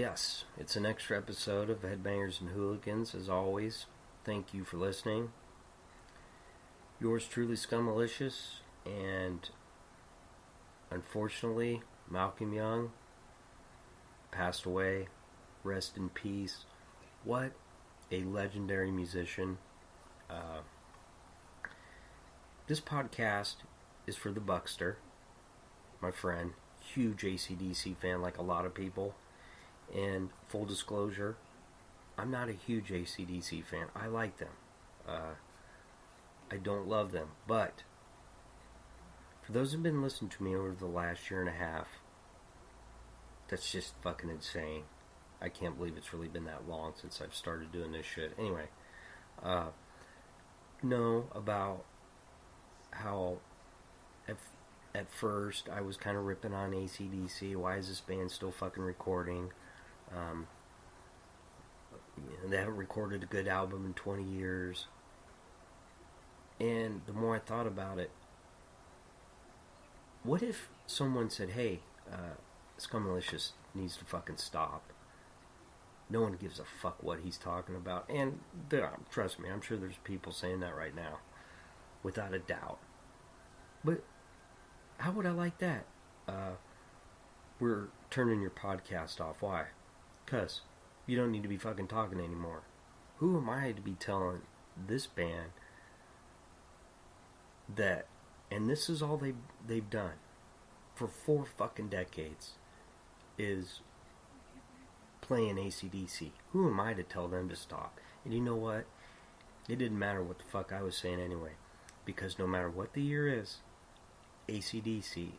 Yes, it's an extra episode of Headbangers and Hooligans, as always. Thank you for listening. Yours truly, Scummalicious, and unfortunately, Malcolm Young passed away. Rest in peace. What a legendary musician. This podcast is for the Buckster, my friend, huge AC/DC fan like a lot of people. And full disclosure, I'm not a huge AC/DC fan. I like them. I don't love them. But for those who've been listening to me over the last year and a half, that's just fucking insane. I can't believe it's really been that long since I've started doing this shit. Anyway, know about how at first I was kind of ripping on AC/DC. Why is this band still fucking recording? They haven't recorded a good album in 20 years. And the more I thought about it, what if someone said, hey, Scummalicious needs to fucking stop. No one gives a fuck what he's talking about. And trust me, I'm sure there's people saying that right now, without a doubt. But how would I like that? We're turning your podcast off. Why? Because you don't need to be fucking talking anymore. Who am I to be telling this band that, and this is all they've done for 4 fucking decades, is playing AC/DC. Who am I to tell them to stop? And you know what? It didn't matter what the fuck I was saying anyway. Because no matter what the year is, AC/DC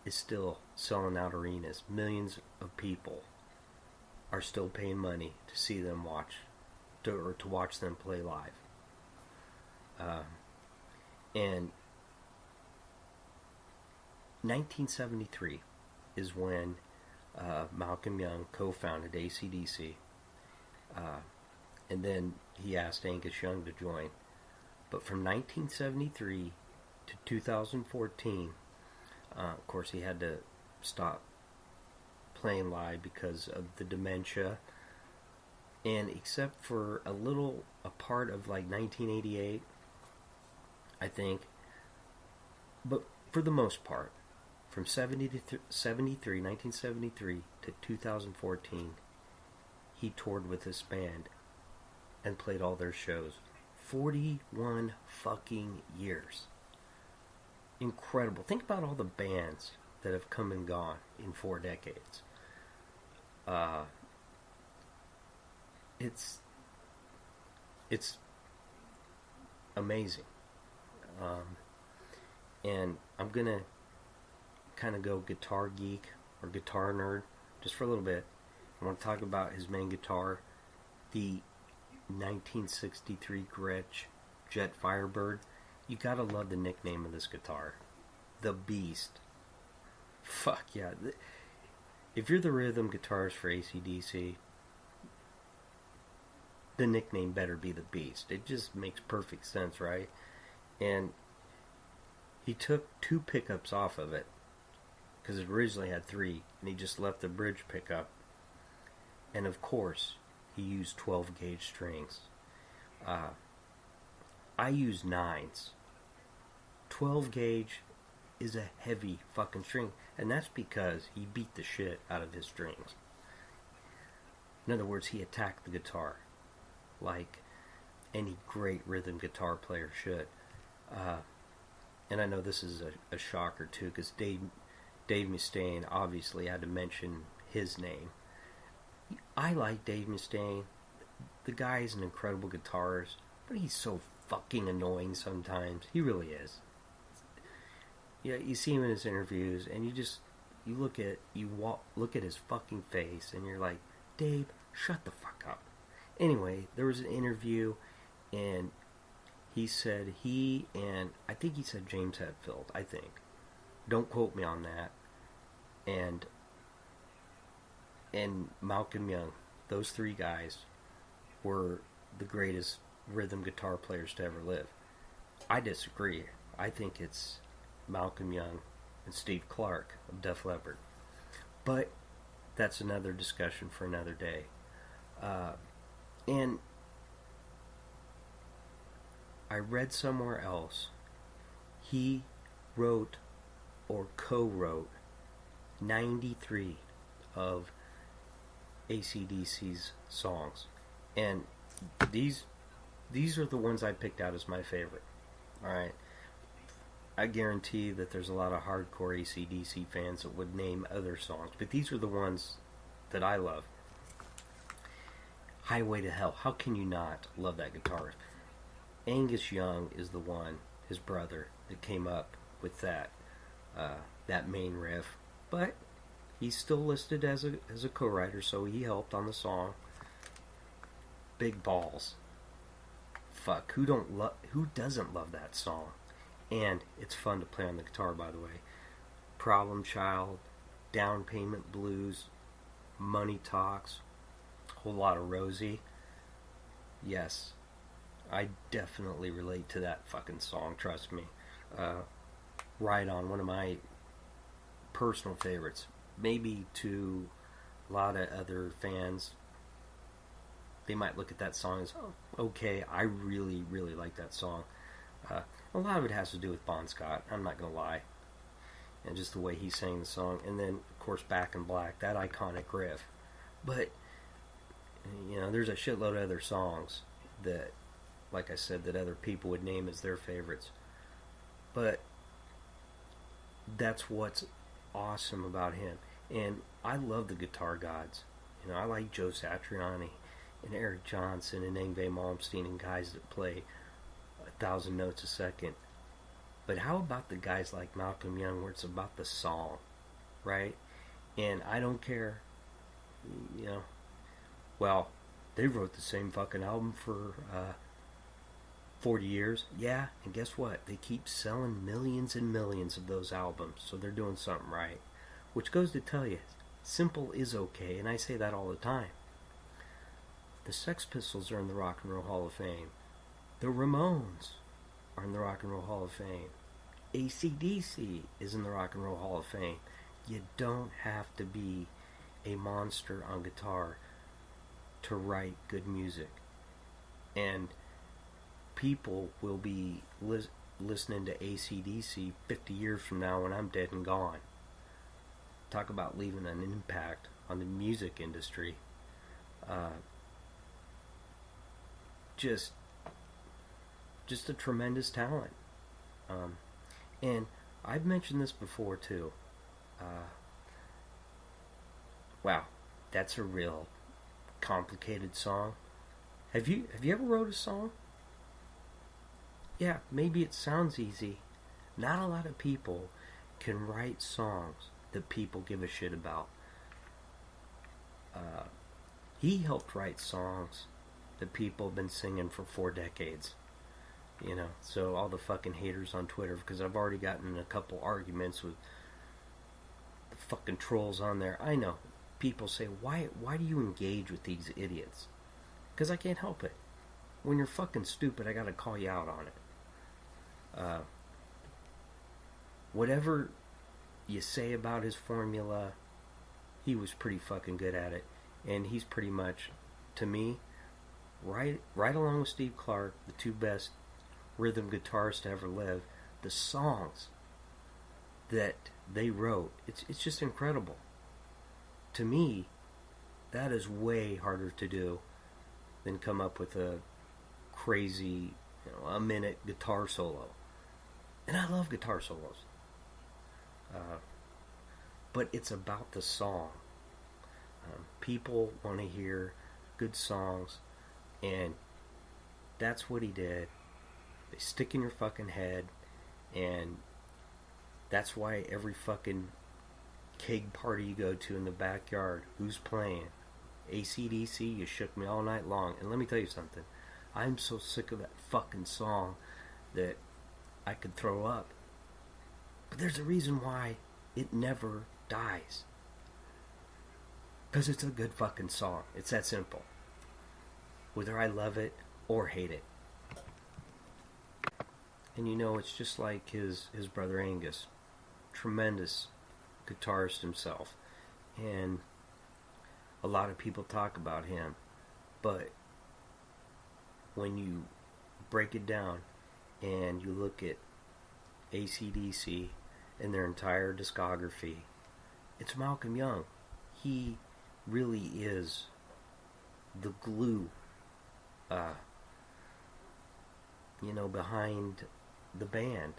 is still selling out arenas. Millions of people are still paying money to see them to watch them play live. And 1973 is when Malcolm Young co-founded AC/DC. And then he asked Angus Young to join. But from 1973 to 2014, of course he had to stop playing live because of the dementia. And except for a part of like 1988, I think, but for the most part, from 1973 to 2014, he toured with this band and played all their shows. 41 fucking years. Incredible. Think about all the bands that have come and gone in 4 decades. It's amazing. And I'm gonna kind of go guitar geek or guitar nerd just for a little bit. I want to talk about his main guitar, the 1963 Gretsch Jet Firebird. You gotta love the nickname of this guitar, the Beast. Fuck yeah. If you're the rhythm guitarist for AC/DC, the nickname better be the Beast. It just makes perfect sense, right? And he took 2 pickups off of it, because it originally had 3, and he just left the bridge pickup. And of course, he used 12 gauge strings. I use 9s. 12 gauge is a heavy fucking string, and that's because he beat the shit out of his strings. In other words, he attacked the guitar like any great rhythm guitar player should. And I know this is a shocker too, because Dave Mustaine obviously had to mention his name. I like Dave Mustaine. The guy is an incredible guitarist, but he's so fucking annoying sometimes. He really is. Yeah, you see him in his interviews, and you look at his fucking face, and you're like, Dave, shut the fuck up. Anyway, there was an interview, and he said I think he said James Hetfield, I think. Don't quote me on that. And Malcolm Young, those 3 guys were the greatest rhythm guitar players to ever live. I disagree. I think it's Malcolm Young and Steve Clark of Def Leppard. But that's another discussion for another day. And I read somewhere else he wrote or co-wrote 93 of AC/DC's songs, and these are the ones I picked out as my favorite. All right, I guarantee that there's a lot of hardcore AC/DC fans that would name other songs, but these are the ones that I love. Highway to Hell. How can you not love that guitarist? Angus Young is the one, his brother, that came up with that main riff, but he's still listed as a co-writer, so he helped on the song. Big Balls. Fuck, who doesn't love that song? And it's fun to play on the guitar, by the way. Problem Child, Down Payment Blues, Money Talks, a whole lot of Rosie. Yes, I definitely relate to that fucking song, trust me. Ride On, one of my personal favorites. Maybe to a lot of other fans, they might look at that song as, oh, okay, I really, really like that song. A lot of it has to do with Bon Scott, I'm not going to lie. And just the way he sang the song. And then, of course, Back in Black, that iconic riff. But, you know, there's a shitload of other songs that, like I said, that other people would name as their favorites. But that's what's awesome about him. And I love the guitar gods. You know, I like Joe Satriani and Eric Johnson and Yngwie Malmsteen and guys that play 1,000 notes a second. But how about the guys like Malcolm Young, where it's about the song, right? And I don't care, you know. Well, they wrote the same fucking album for 40 years. Yeah, and guess what? They keep selling millions and millions of those albums, so they're doing something right. Which goes to tell you, simple is okay, and I say that all the time. The Sex Pistols are in the Rock and Roll Hall of Fame. The Ramones are in the Rock and Roll Hall of Fame. AC/DC is in the Rock and Roll Hall of Fame. You don't have to be a monster on guitar to write good music. And people will be listening to AC/DC 50 years from now when I'm dead and gone. Talk about leaving an impact on the music industry. Just a tremendous talent. And I've mentioned this before too. Wow, that's a real complicated song. Have you ever wrote a song? Yeah, maybe it sounds easy. Not a lot of people can write songs that people give a shit about. He helped write songs that people have been singing for 4 decades. You know, so all the fucking haters on Twitter, because I've already gotten a couple arguments with the fucking trolls on there. I know. People say, why do you engage with these idiots? Because I can't help it. When you're fucking stupid, I gotta call you out on it. Whatever you say about his formula, he was pretty fucking good at it. And he's pretty much, to me, right along with Steve Clark, the two best rhythm guitarists to ever live. The songs that they wrote, it's just incredible. To me, that is way harder to do than come up with a crazy, a minute guitar solo. And I love guitar solos. But it's about the song. People want to hear good songs, and that's what he did. They stick in your fucking head, and that's why every fucking keg party you go to in the backyard, who's playing? AC/DC, You Shook Me All Night Long. And let me tell you something, I'm so sick of that fucking song that I could throw up. But there's a reason why it never dies. Because it's a good fucking song. It's that simple. Whether I love it or hate it. And you know, it's just like his brother Angus. Tremendous guitarist himself. And A lot of people talk about him, but when you break it down and you look at AC/DC and their entire discography, it's Malcolm Young. He really is the glue, behind the band.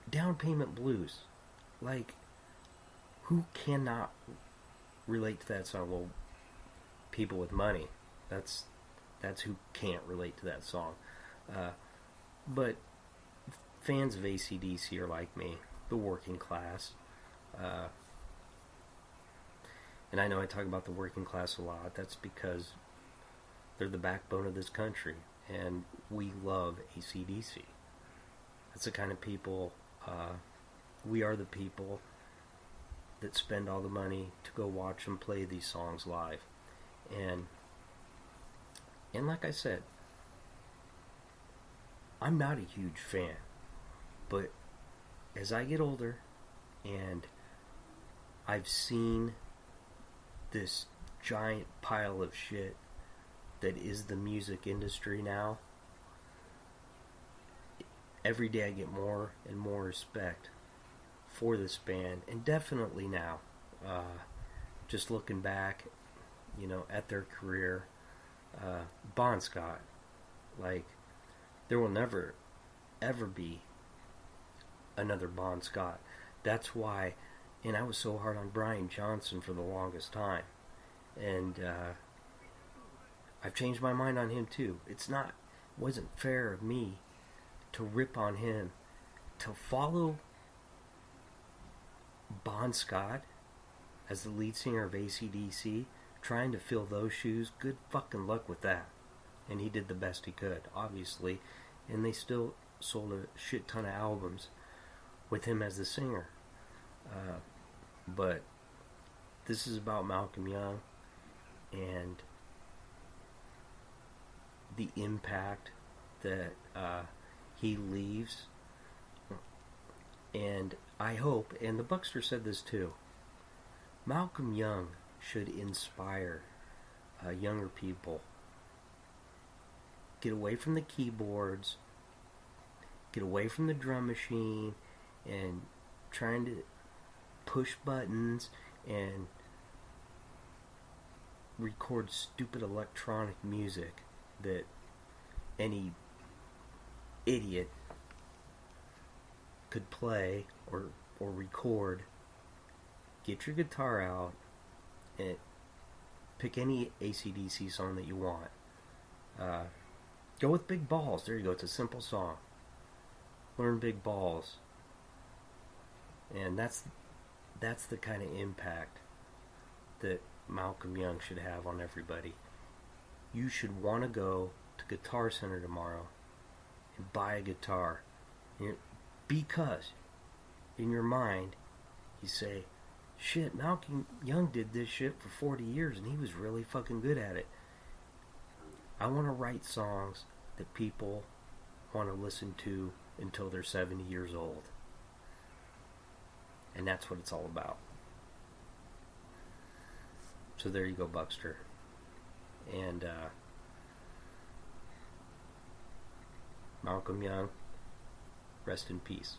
Down Payment Blues, like, who cannot relate to that song? Well, people with money. That's who can't relate to that song. But fans of AC/DC are like me, the working class. And I know I talk about the working class a lot. That's because they're the backbone of this country, and we love AC/DC. That's the kind of people. We are the people that spend all the money to go watch them play these songs live. And like I said, I'm not a huge fan, but as I get older and I've seen this giant pile of shit that is the music industry now, every day I get more and more respect for this band, and definitely now, just looking back, at their career, Bon Scott, like, there will never, ever be another Bon Scott. That's why, and I was so hard on Brian Johnson for the longest time, and I've changed my mind on him too. It wasn't fair of me to rip on him, to follow Bon Scott as the lead singer of AC/DC, trying to fill those shoes. Good fucking luck with that. And he did the best he could, obviously, and they still sold a shit ton of albums with him as the singer. But this is about Malcolm Young and the impact that he leaves. And I hope, and the Buckster said this too, Malcolm Young should inspire younger people. Get away from the keyboards, get away from the drum machine, and trying to push buttons and record stupid electronic music that any idiot could play or record. Get your guitar out and pick any AC/DC song that you want. Go with Big Balls. There you go. It's a simple song. Learn Big Balls. And that's the kind of impact that Malcolm Young should have on everybody. You should want to go to Guitar Center tomorrow and buy a guitar. Because in your mind you say, shit, Malcolm Young did this shit for 40 years and he was really fucking good at it. I want to write songs that people want to listen to until they're 70 years old. And that's what it's all about. So there you go, Buckster. And Malcolm Young, rest in peace.